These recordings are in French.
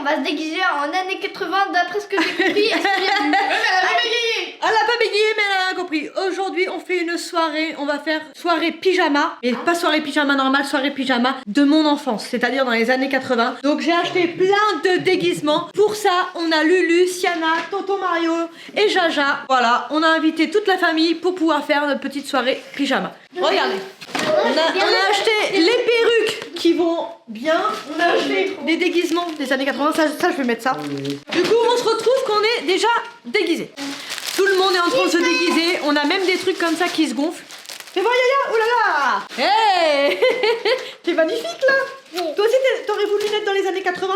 va se déguiser en années 80 d'après ce que j'ai compris. Est-ce que j'ai vu? Elle a pas bégayé, mais elle a compris. Aujourd'hui, on fait une soirée. On va faire soirée pyjama. Et pas soirée pyjama normale, soirée pyjama de mon enfance, c'est-à-dire dans les années 80. Donc j'ai acheté plein de déguisements. Pour ça, on a Lulu, Siana, Tonton Mario et Jaja. Voilà, on a invité toute la famille pour pouvoir faire notre petite soirée pyjama. Regardez. On a acheté les perruques qui vont bien. On a acheté des déguisements des années 80. Ça, je vais mettre ça. Du coup, on se retrouve qu'on est déjà déguisés. Tout le monde est en train de se déguiser. On a même des trucs comme ça qui se gonflent. Fais voir Yaya. Oh là là. Hey. T'es magnifique là. Toi aussi t'aurais voulu naître dans les années 80.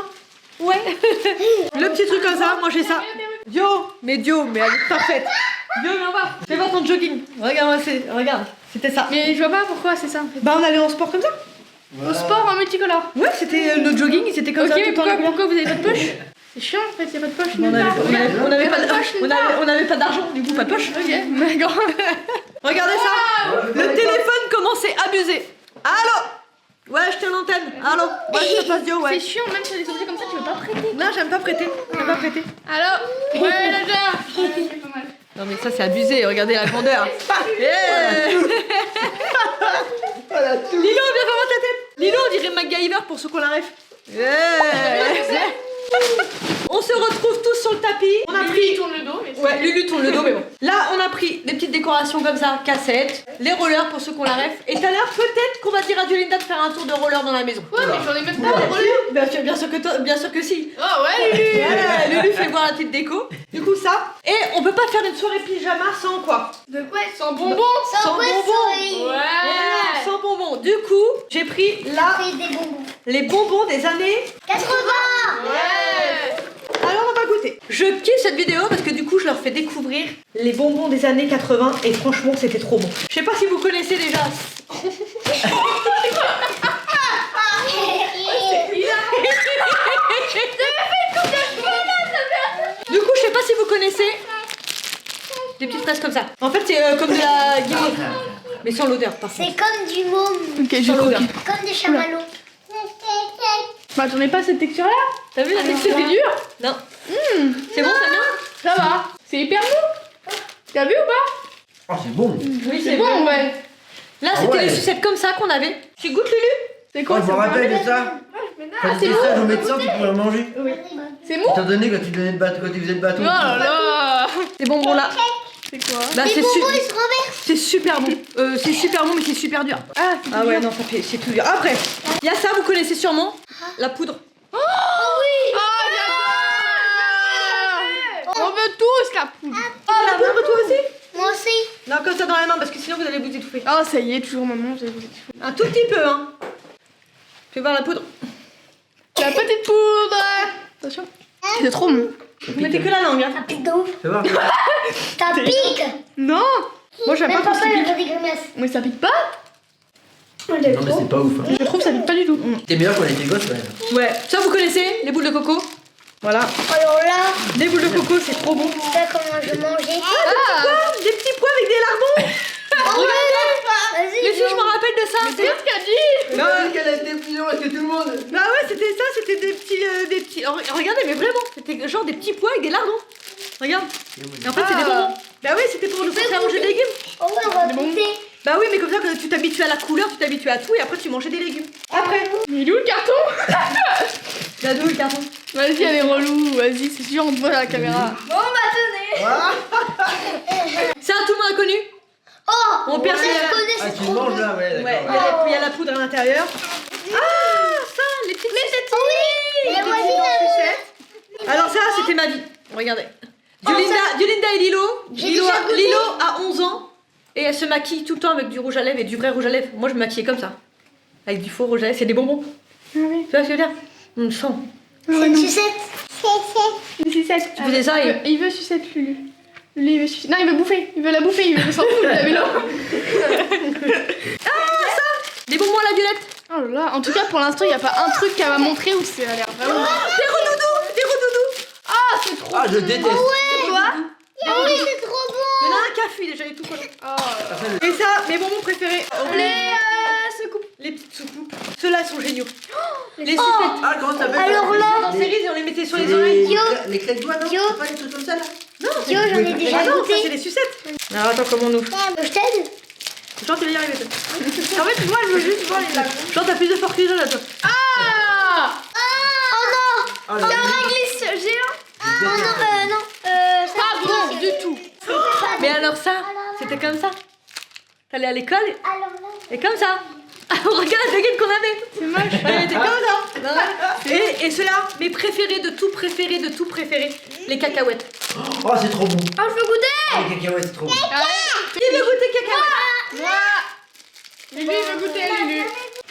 Ouais. Le petit truc comme ça, moi j'ai ça. Dio, mais elle est parfaite. Dio, viens voir. Fais voir ton jogging. Regarde, c'était ça. Mais je vois pas pourquoi c'est ça en fait. Bah on allait en sport comme ça. Au sport en multicolore. Ouais, c'était notre jogging, c'était comme Ok, ça tout mais le temps. pourquoi vous avez pas de poche? C'est chiant en fait, y'a pas de poche. On avait pas d'argent, du coup pas de poche. Ok, d'accord. Regardez ça. Le téléphone commençait à abuser. Allô. Ouais, je tiens l'antenne. Allô. Ouais, je te passe Dio, ouais. C'est chiant, même sur des objets comme ça, tu veux pas prêter. Non, j'aime pas prêter. Allô? Ouais, Nadia. Non mais ça c'est abusé, regardez la grandeur. Yeah. Lilo, viens voir ta tête. Lilo, on dirait MacGyver pour ceux qu'on la ref. Yeah. On se retrouve tous sur le tapis. On a pris... tourne le dos. Mais ouais, Lulu tourne le dos, mais bon. Là, on a pris des petites décorations comme ça, cassettes, les rollers pour ceux qu'on la ref. Et tout à l'heure, peut-être qu'on va dire à Diolinda de faire un tour de roller dans la maison. Ouais, mais j'en ai même pas de roller. Bien sûr que si. Oh ouais, Lulu. Ouais, Lulu fait voir la petite déco. Du coup, ça. Et on peut pas faire une soirée pyjama sans quoi? De quoi? Sans bonbons. Sans bonbons. Ouais. Sans bonbons. Du coup, j'ai pris là des bonbons. les bonbons des années 80. Ouais. Alors on va goûter. Je kiffe cette vidéo parce que du coup je leur fais découvrir les bonbons des années 80 et franchement c'était trop bon. Je sais pas si vous connaissez déjà. Du coup je sais pas si vous connaissez des petites fraises comme ça. En fait c'est comme de la guimauve. Mais sans l'odeur par contre. C'est comme du môme. Ok, Sans l'odeur. Comme des chamallows. Bah, j'en ai pas cette texture là. T'as vu la texture? C'est dur. Non. C'est bon, ça vient? Ça va. C'est hyper mou. T'as vu ou pas? Oh, c'est bon. Oui C'est bon, ouais. Là c'était ouais. les sucettes comme ça qu'on avait. Tu goûtes Lulu? C'est Oh, quoi? je me rappelle de ça. Quand tu disais ça au médecin, tu pouvais en manger. C'est mou? Étant donné quand tu donnais le bâton, quand tu faisais le bâton. Oh là là. Ces bonbons là. C'est quoi? Là Les c'est bonbons, ils se renversent. c'est super bon. C'est super bon mais c'est super dur. Ah, Ah ouais non ça fait c'est tout dur. Après, il y a ça vous connaissez sûrement, la poudre. Oh oui. On veut tous la poudre. Oh la poudre toi aussi? Moi aussi. Non comme ça dans la main parce que sinon vous allez vous étouffer. Oh, ça y est, toujours maman, j'ai Un tout petit peu hein. Fais voir la poudre. la petite poudre. Attention. C'est trop bon. Vous mettez que la langue hein. Ça pique de ouf. Fais voir. Ça pique. Non. Moi j'aime Même pas quand papa, c'est il a pique. fait des grimaces. Mais ça pique pas. Non, mais c'est pas ouf. Hein. Je trouve que ça pique pas du tout. T'es meilleur quand on était gosse quand même. Ouais, ça vous connaissez les boules de coco. Voilà. Alors là, Les boules de coco c'est trop bon. ça comment je mangeais. Ah, des petits pois avec des lardons. Vas-y. Mais si je me rappelle de ça. C'est ce qu'elle dit. Non, qu'elle a été plus loin que tout le monde. Bah ouais c'était ça, c'était des petits. Oh, regardez mais vraiment, c'était genre des petits pois avec des lardons. Regarde. Et en fait c'est des bonbons. Bah oui c'était pour nous faire manger des légumes. Oh ouais, on va goûter. Bah oui, mais comme ça, quand tu t'habitues à la couleur, tu t'habitues à tout et après tu mangeais des légumes. Après, Il est où le carton? la douille, le carton. Vas-y, elle est relou. Vas-y, c'est sûr, on te voit à la caméra. Bon, bah tenez. Ça, tout le monde a connu. Oh, On perce je la- connais, Ah, c'est tu trop manges bon. là, ouais, Ouais, d'accord. il y a la poudre à l'intérieur. Ah, ça, les petites sucettes. Oui, la voisine a Alors ça, c'était ma vie. Regardez. Diolinda et Lilo. J'ai Lilo déjà a, goûté. Lilo a 11 ans et elle se maquille tout le temps avec du rouge à lèvres et du vrai rouge à lèvres. Moi, je me maquillais comme ça. Avec du faux rouge à lèvres. C'est des bonbons. Ah oui. Tu vois ce que je veux dire? On sent. C'est une sucette. Une sucette. Tu faisais ça et- Il veut sucette, Lulu. Lulu, il veut sucette. Non, il veut bouffer. Il veut la bouffer. Il veut s'en foutre de la vélo. Des bonbons à la violette. Oh là là. En tout cas, pour l'instant, il n'y a pas un truc qu'elle va montrer où c'est a l'air vraiment. Des rodoudous. Des rodoudous. Ah, c'est trop. Ah, je déteste. C'est quoi? Ah oui, c'est trop bon. Il y en a un qui a fui déjà, il est tout collé. Oh. Et ça, mes bonbons préférés. Allez, se coupe. les petites soucoupes. Ceux-là sont géniaux. Les sucettes. Ah, comment ça s'appelle? Alors là, Dans séries, on les mettait sur les Les- oreilles. Les clés de doigts, non? Yo. C'est pas des trucs comme ça là? Non, Yo, j'en ai déjà ah non, ça goûté. c'est les sucettes. Alors attends, comment on ouvre? Je t'aide. Jean, tu vas y arriver toi. En fait, moi, je veux juste voir les lacs. Jean, t'as plus de force que Jean là toi. Ah Ah, la glisse géant. Oh non, non. Ça Pas bon du tout. Mais alors ça, c'était comme ça. T'allais à l'école Alors là. et comme ça. Regarde la baguette qu'on avait. C'est moche. Elle était comme ça. Et ceux-là, mes préférés de tout préféré, les cacahuètes. Oh, c'est trop bon. Ah, je veux goûter. Les cacahuètes, c'est trop bon. Qui veut goûter cacahuètes? Moi. Lulu, je veux goûter, Lulu.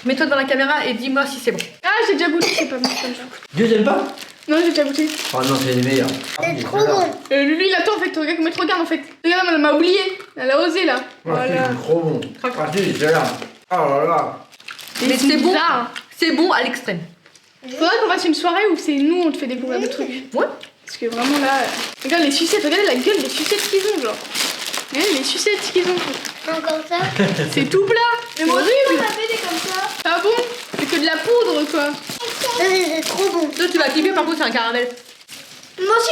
Mets-toi devant la caméra et dis-moi si c'est bon. Ah, j'ai déjà goûté, c'est pas bon comme ça. Dieu, t'aimes pas? Non, j'ai déjà goûté. Oh non, c'est les meilleurs. C'est trop bon. Lulu, il attend en fait, regarde comment il te regarde en fait. Regarde, elle m'a oublié. Elle a osé là. Ah, Voilà. c'est trop bon. Ah, si, c'est là. Oh là là. Mais c'est bon. bizarre. C'est bon à l'extrême. Faudrait qu'on fasse une soirée où c'est nous, on te fait découvrir des trucs. Ouais. Parce que vraiment là. Regarde les sucettes, regardez la gueule des sucettes qu'ils ont, genre. Regardez les sucettes qu'ils ont. Encore ça. C'est tout plat. Mais moi aussi, on a fait des comme ça. Ah bon? C'est que de la poudre quoi. C'est trop bon. Toi, tu vas kiffer, par contre, c'est un caramel. Moi aussi,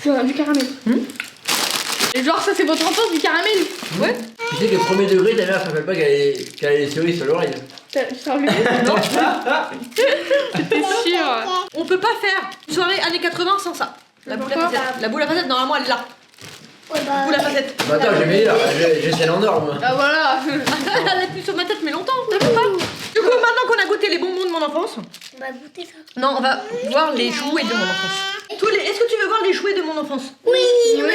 je veux. C'est du caramel. Et genre, ça c'est votre enfance du caramel. Ouais. Tu sais que le premier degré, ta mère ne rappelle pas qu'elle a les cerises sur l'oreille. Ça enlève. Non, T'es sûr? on peut pas faire une soirée années 80 sans ça. La boule à Pourquoi facettes. La boule à facettes, normalement, elle est là. Ouais, bah. Boule à facettes. Bah attends, j'ai mis là. J'ai celle en or, moi. Ah voilà. Elle est plus sur ma tête, mais longtemps. Tu peux pas. Du coup, maintenant qu'on a goûté les bonbons de mon enfance, On va goûter ça. non, on va voir les jouets de mon enfance. Est-ce que tu veux voir les jouets de mon enfance? Oui, Tu veux? oui.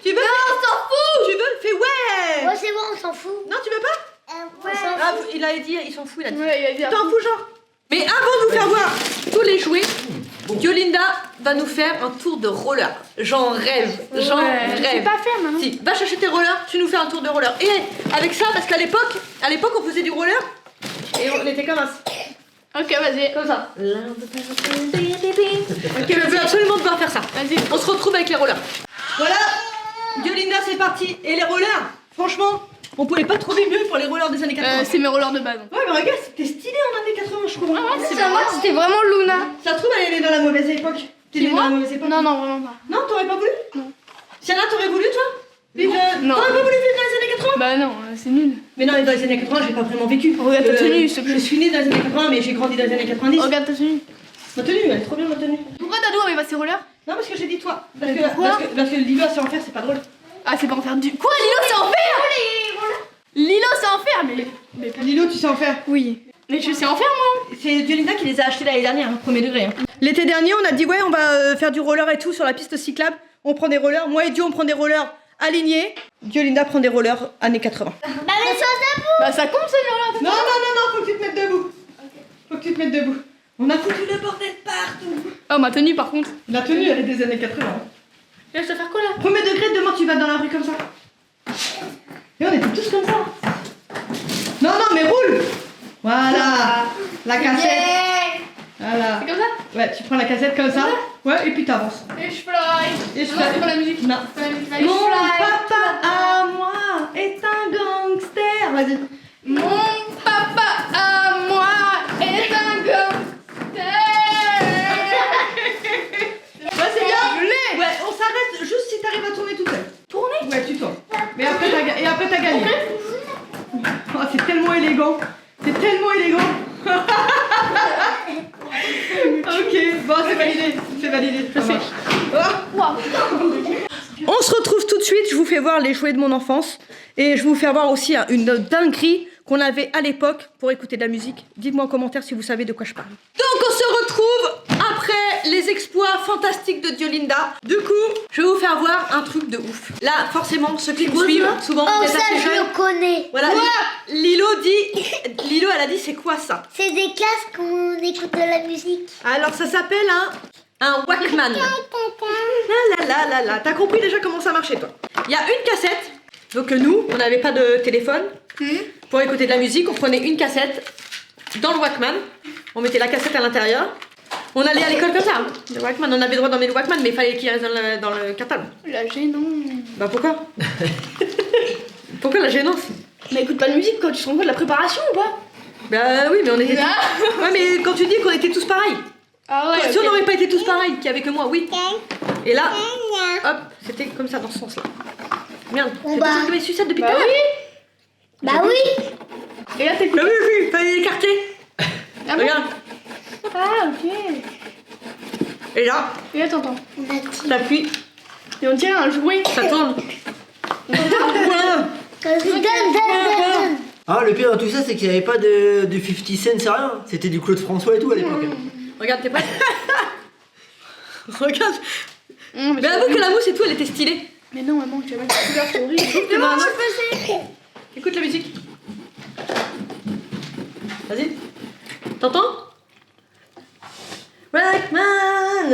Tu veux? Non, on s'en fout. Tu veux? Fais ouais. Ouais, c'est bon, on s'en fout. Non, tu veux pas? Ouais. Ah, il a dit, il s'en fout, il a dit. Ouais, il a dit. T'en fous, genre. Mais avant de vous faire voir tous les jouets, Yolinda va nous faire un tour de roller. J'en rêve, j'en Je sais rêve. pas faire maintenant. Si, va chercher tes rollers, tu nous fais un tour de roller. Et avec ça, parce qu'à l'époque, on faisait du roller et on était comme ça. Ok, vas-y. Comme ça. Je veux absolument devoir faire ça. Vas-y. On se retrouve avec les rollers. Voilà, Yolinda, c'est parti. Et les rollers, franchement, on pouvait pas trouver mieux pour les rollers des années 80. C'est mes rollers de base. Ouais, mais regarde, c'était stylé en années 80, je trouve. C'est moi, c'était vraiment Luna. Ça se trouve, elle est dans la mauvaise époque. T'es née dans la mauvaise époque. Non, non, vraiment pas. Non, t'aurais pas voulu? Non. Sienna, t'aurais voulu, toi? Vivre, Non. T'aurais pas voulu vivre dans les années 80? Bah non, c'est nul. Mais non, mais dans les années 80, j'ai pas vraiment vécu. Regarde ta tenue, s'il te plaît. Je suis née dans les années 80, mais j'ai grandi dans les années 90. Regarde ta tenue. Ma tenue, elle est trop bien, ma tenue. Pourquoi Dadou avait pas ses rollers? Non, parce que j'ai dit toi. Parce Mais que, pourquoi parce que Lilo, c'est en fer, c'est pas drôle. Ah, c'est pas en faire du. Quoi, Lilo, c'est en fer? Lilo, c'est en fer, mais. Lilo, tu sais en faire. Oui. Mais je sais en faire, moi. C'est Yolinda qui les a achetés l'année dernière, premier degré. L'été dernier, on a dit, ouais, on va faire du roller et tout sur la piste cyclable. On prend des rollers. Moi et Dio, on prend des rollers alignés. Yolinda prend des rollers années 80. Bah, mais ça, Bah, ça compte, ces rollers. Non, non, non, non, faut que tu te mettes debout. Faut que tu te mettes debout. On a foutu le bordel partout. Oh, ma tenue, par contre. La tenue, elle est des années 80. Là, je dois faire quoi, là? Premier degré, demain tu vas dans la rue comme ça. Et on était tous comme ça. Non, non, mais roule. Voilà. La cassette. Voilà. C'est comme ça? Ouais, tu prends la cassette comme ça. Ouais, et puis t'avances. Et je fly. Et je Non, fly. c'est pas la musique. Non. C'est pas la musique. Mon Fly. papa à moi est un gangster. Vas-y. Mon papa à moi est un gangster. Ouais, c'est bien. Je l'ai. Ouais, on s'arrête juste si t'arrives à tourner tout seul. Tourner? Ouais, tu tournes. Mais après, t'as gagné. Oh, c'est tellement élégant. C'est tellement élégant. Ok, bon, c'est validé. C'est validé. Ça marche. Oh. Waouh. On se retrouve tout de suite. Je vous fais voir les jouets de mon enfance. Et je vais vous faire voir aussi une dinguerie qu'on avait à l'époque pour écouter de la musique. Dites-moi en commentaire si vous savez de quoi je parle. Donc, on se retrouve après les exploits fantastiques de Yolinda. Du coup, je vais vous faire voir un truc de ouf. Là, forcément, ceux qui nous suivent, souvent, Oh, vous êtes ça, assez je jeunes. le connais. Voilà, Lilo, elle a dit, c'est quoi ça? C'est des casques où on écoute de la musique. Alors, ça s'appelle un Walkman. La la la la la. T'as compris déjà comment ça marchait, toi? Il y a une cassette. Donc, nous, on n'avait pas de téléphone. Pour écouter de la musique, on prenait une cassette dans le Walkman. On mettait la cassette à l'intérieur. On allait à l'école comme ça. Le Walkman, on avait le droit d'emmener le Walkman, mais il fallait qu'il reste dans le cartable. La gênant. Bah pourquoi? Pourquoi la gênance? Mais écoute pas de musique quand tu te rends compte de la préparation ou pas? Bah oui, mais on était. Ah. Ouais, mais quand tu dis qu'on était tous pareils. Ah ouais. Si on ok. n'aurait pas été tous pareils, qu'il y avait que moi, oui. Et là, hop, c'était comme ça dans ce sens-là. Merde, Bon, c'est bah. parce que mes sucettes depuis tout Bah à l'heure. oui. Bah oui. Et là t'écoutes. Bah oui, oui, fallait l'écarter. Ah bon. Regarde. Ah ok. Et là, Et là t'entends. On a dit. t'appuies, Et on dirait un jouet. ça tourne. Voilà. Donne. Ah, le pire dans tout ça, c'est qu'il n'y avait pas de 50 Cent, c'est rien. C'était du Claude François et tout à l'époque. Regarde, t'es prête? Regarde. Mais Mais avoue que la mousse et tout, elle était stylée. Mais non maman, tu vas mettre couleur c'est horrible. Écoute, écoute la musique. Vas-y. T'entends? Wackman.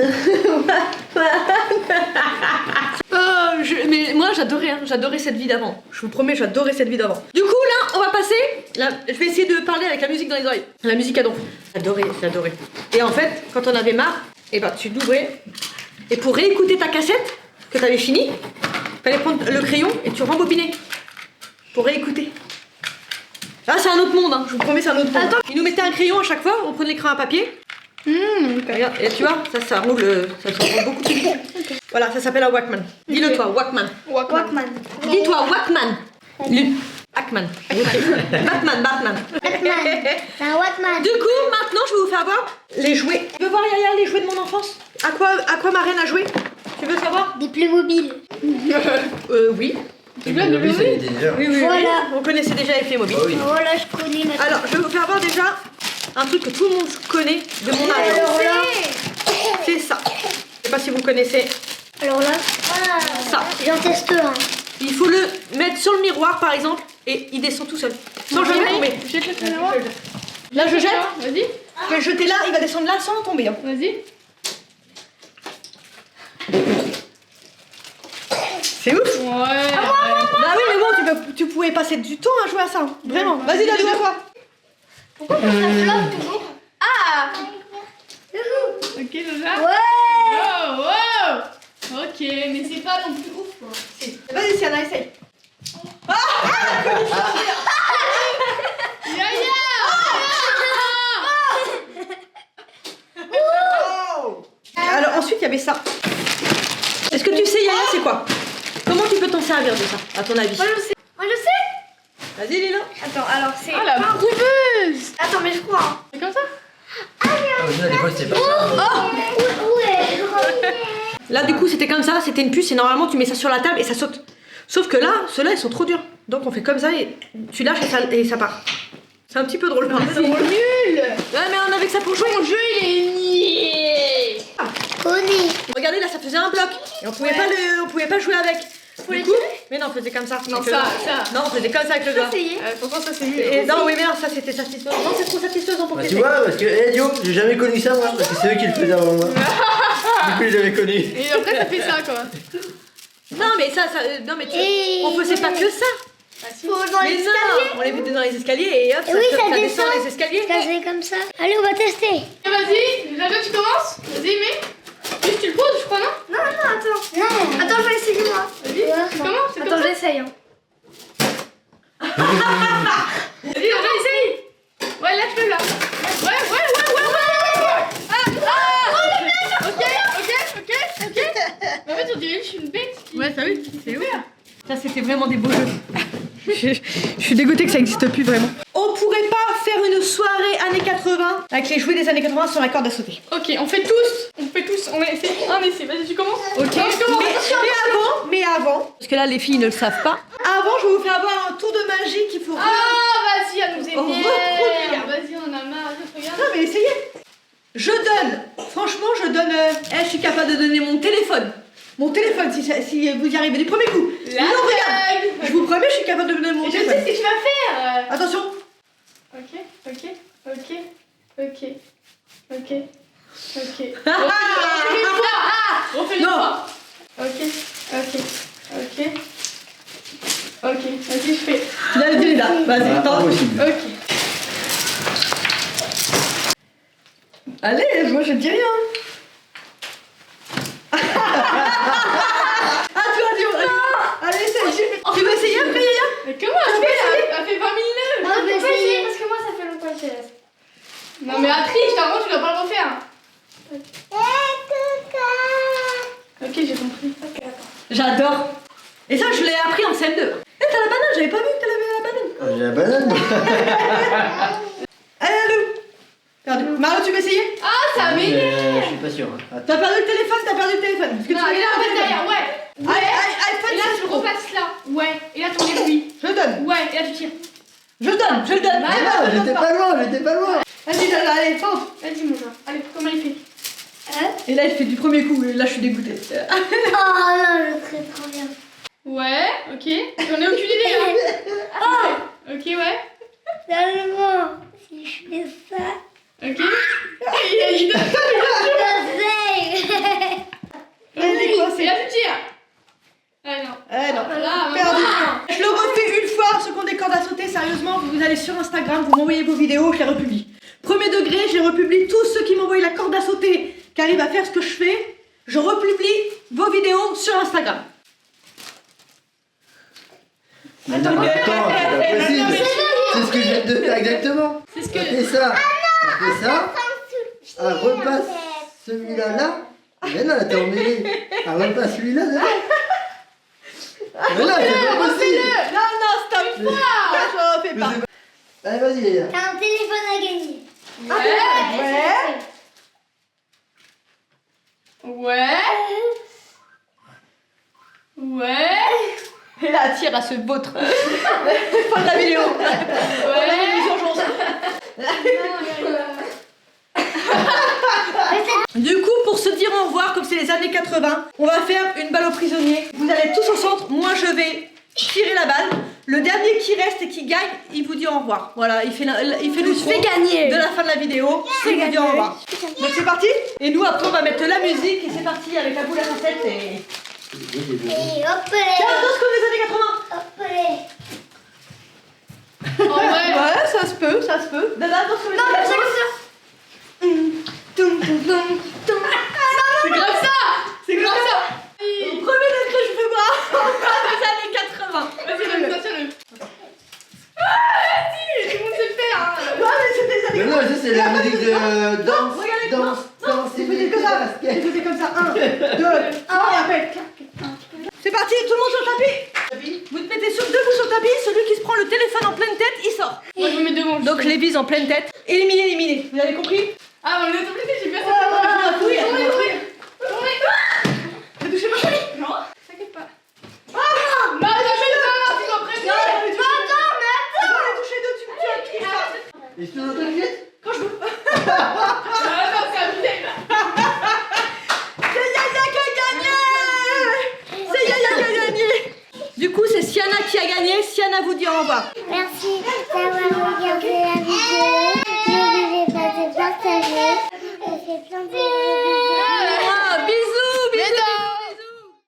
Mais moi j'adorais, hein, j'adorais cette vie d'avant. Je vous promets, j'adorais cette vie d'avant. Du coup là, on va passer. Là, je vais essayer de parler avec la musique dans les oreilles. La musique à don. J'adorais. Et en fait, quand on avait marre, et bah tu l'ouvrais. Et pour réécouter ta cassette que t'avais fini, fallait prendre le crayon et tu rembobinais pour réécouter. Là c'est un autre monde, hein. Je vous promets c'est un autre monde. Attends. Ils nous mettaient un crayon à chaque fois, on prenait l'écran à papier. Regarde, et tu vois, ça roule, ça se roule beaucoup plus vite. Voilà, ça s'appelle un Walkman. Dis-le toi, Walkman. Walkman. Dis-toi Walkman. Walkman. Batman. C'est un Walkman. Du coup, maintenant je vais vous faire voir les jouets. Tu veux voir Yaya les jouets de mon enfance? À quoi ma reine a joué? Tu veux savoir? Des Playmobil. Oui. Oui, ça y était déjà. Oui. Voilà. On connaissait déjà les Playmobil. Ah oui. Voilà, je connais maintenant. Alors, je vais vous faire voir déjà un truc que tout le monde connaît de mon âge. Alors là. C'est ça. Je sais pas si vous connaissez Alors là. ça. J'en teste un. Il faut le mettre sur le miroir par exemple et il descend tout seul. Sans jamais tomber. Jette le caméra. Là je jette. Vas-y. Je vais le jeter là, il va descendre là sans tomber. Hein. Vas-y. C'est ouf. Ouais. Bah oui mais bon tu pouvais passer du temps à jouer à ça. Hein. Vraiment. Vas-y Dadou à toi. Pourquoi ça flotte toujours? Ah. Ok déjà. Ouais. Wow. Ok, mais c'est pas non plus ouf quoi. Vas-y Siana, essaye. Yaya. Alors ensuite il y avait ça. Est-ce que tu sais Yaya c'est quoi? Comment tu peux t'en servir de ça à ton avis? Moi je sais. Vas-y Lila. Attends, alors c'est. Ah la prouveuse. Attends, mais je crois. Hein. C'est comme ça. Ah, mais à l'époque, c'était pas ça. Ouais. Là du coup c'était comme ça, c'était une puce et normalement tu mets ça sur la table et ça saute. Sauf que là, ceux-là ils sont trop durs. Donc on fait comme ça et tu lâches et ça part. C'est un petit peu drôle. C'est nul. Ouais mais on avait que ça pour jouer. Ton jeu il est niais. Connie. Regardez là ça faisait un bloc et on pouvait pas jouer avec. Du coup, mais non on faisait comme ça. Non avec le ça, doigt. ça. Non on faisait comme ça avec le doigt. Pourtant ça c'est nul. Et non oui mais non ça c'était satisfaisant. Non c'est trop satisfaisant pour Bah, que tu vois, parce que, Yo, j'ai jamais connu ça, moi, parce que c'est eux qui le faisaient avant moi. Du coup, je l'avais connu. Et après ça fait ça quoi. Non mais ça non mais Et- on faisait pas que ça. Ah si. Faut dans Mais les non, escaliers. on les mettait dans les escaliers et hop Et oui, ça descend descend. les escaliers. Ça fait comme ça. Allez, on va tester. Et vas-y, Jaja tu commences. Vas-y mais. Juste tu le poses je crois non? Non, attends. Non. Attends, je vais essayer moi. Vas-y. C'est comment? C'est comme Attends, ça. j'essaye. Hein. Vas-y Jaja essaye. Ouais lâche-le là. Ouais. Ok. Mais en fait on dirait que je suis une bête. Ouais, ça oui, c'est ouf. Ça, c'était vraiment des beaux jeux. Je suis dégoûtée que ça n'existe plus vraiment. On pourrait pas faire une soirée années 80 avec les jouets des années 80 sur la corde à sauter. Ok, on fait tous. On essaie. Un essai. Vas-y tu commences. Ok, Non, je commence. mais avant, parce que là les filles ne le savent pas, avant je vais vous faire avoir un tour de magie qu'il faut. Ah vas-y, elle nous est Oh, reproduire. bien. Vas-y, on en a marre. Regarde. Non mais essayez. Je donne, franchement je donne, je suis capable de donner mon téléphone. Mon téléphone si vous y arrivez du premier coup. La Non, regarde, blague. je vous promets je suis capable de donner mon Je sais téléphone. ce que tu vas faire. Attention. Ok. On fait les Non. fois. Ok. Vas-y, je fais. Là, là, vas-y, Ah, attends. impossible. Ok. Allez, moi je dis rien. Ah, tu vas dire. Allez, essaye. Tu veux essayer après, Yaya? Mais comment elle fait là? fait 20 000 nœuds. Moi, je vais essayer. parce que moi ça fait longtemps que je laisse. Non mais triche, normalement tu dois pas le refaire. Ok, j'ai compris. Ok, attends. J'adore. Et ça, je l'ai appris en CM2. Eh, t'as la banane, j'avais pas vu que t'avais la banane. Ah, j'ai la banane. Allez, perdu. Mario, tu veux essayer? Ah, ça m'énerve. Je suis pas sûr. Hein. Attends. T'as perdu le téléphone, t'as perdu le téléphone. Parce que Non, tu et là, en fait, derrière, ouais. iPhone Et là, 16 tu le Pro. repasses là. Ouais. Et là, t'enlèves lui. Je le donne. Ouais, et là, tu tires. Je le donne, je le donne. Ah, Eh ben, Ah, je le j'étais donne pas loin, j'étais pas loin. Vas-y, donne, allez, tente. Vas-y, mon gars. Allez, comment il fait? Et là, il fait du premier coup. Et là, je suis dégoûtée. Oh là, le très trop bien. Ouais, ok. J'en ai aucune idée là. Oh, Ok, ouais. seulement si je fais ça, Ok. Il donne ça, je sais. Vas-y, quoi, et c'est. là, tu tires. Ah non. Eh non, Là, perdu. maman. Je le refais une fois, ceux qui ont des cordes à sauter, sérieusement, vous allez sur Instagram, vous m'envoyez vos vidéos, je les republie. Premier degré, je republie tous ceux qui m'envoient la corde à sauter, qui arrivent à faire ce que je fais, je republie vos vidéos sur Instagram. Mais non, mais attends, c'est pas possible. C'est ce que je viens de faire exactement. C'est ce On que. fait ça. On fait ça. Ah, repasse celui-là là. Mais non, t'es emmêlé. Ah, repasse celui-là là. Mais non, c'est pas possible. Non, non, stop. Je le refais pas. Allez, vas-y, les gars. T'as un téléphone à gagner. Ouais. Ouais. Ouais. Ouais. Et là, tire à ce vôtre. Fin de la vidéo. Ouais. Du coup, pour se dire au revoir, comme c'est les années 80, on va faire une balle aux prisonniers. Vous allez tous au centre, moi je vais tirer la balle. Le dernier qui reste et qui gagne, il vous dit au revoir. Voilà, il fait le son gagner. de la fin de la vidéo. Il vous dit au revoir. Donc c'est parti. Et nous après on va mettre la musique et c'est parti avec la boule à facettes et... Et hop Tiens, là. danse comme les années 80. Hop là. En vrai. Ouais, ça se peut, ça se peut. Dada, danse comme les Non, années comme ça, 80. C'est grave ça. C'est grave ça. Au premier degré, je fais voir. Les années 80. Vas-y, donne-le, tiens-le. Vas-y, tout le monde sait le faire. Hein. Ouais, mais c'est des années Mais non, ça c'est la musique de danse, regardez, danse, danse, Il faisait que ça. Il faisait comme ça. 1, 2, 3 et après. C'est parti, tout le monde sur le tapis. Vous te mettez sur debout sur le tapis. Celui qui se prend le téléphone en pleine tête, il sort. Moi, je me mets devant. Donc je les vise en pleine tête. Éliminer, éliminer. Vous avez compris? Ah, on est obligé, j'ai bien ça. Oui, Ne touchez pas. Non, t'inquiète pas. Non, t'inquiète pas, tu dois prévenir. Et sur l'autre vite. Quand je veux. Attends, c'est abusé. C'est Yaya qui a gagné. C'est Yaya qui a gagné. Du coup, c'est Siana qui a gagné. Siana vous dit au revoir. Merci d'avoir regardé la vidéo. N'oubliez pas de partager. Ça fait plein de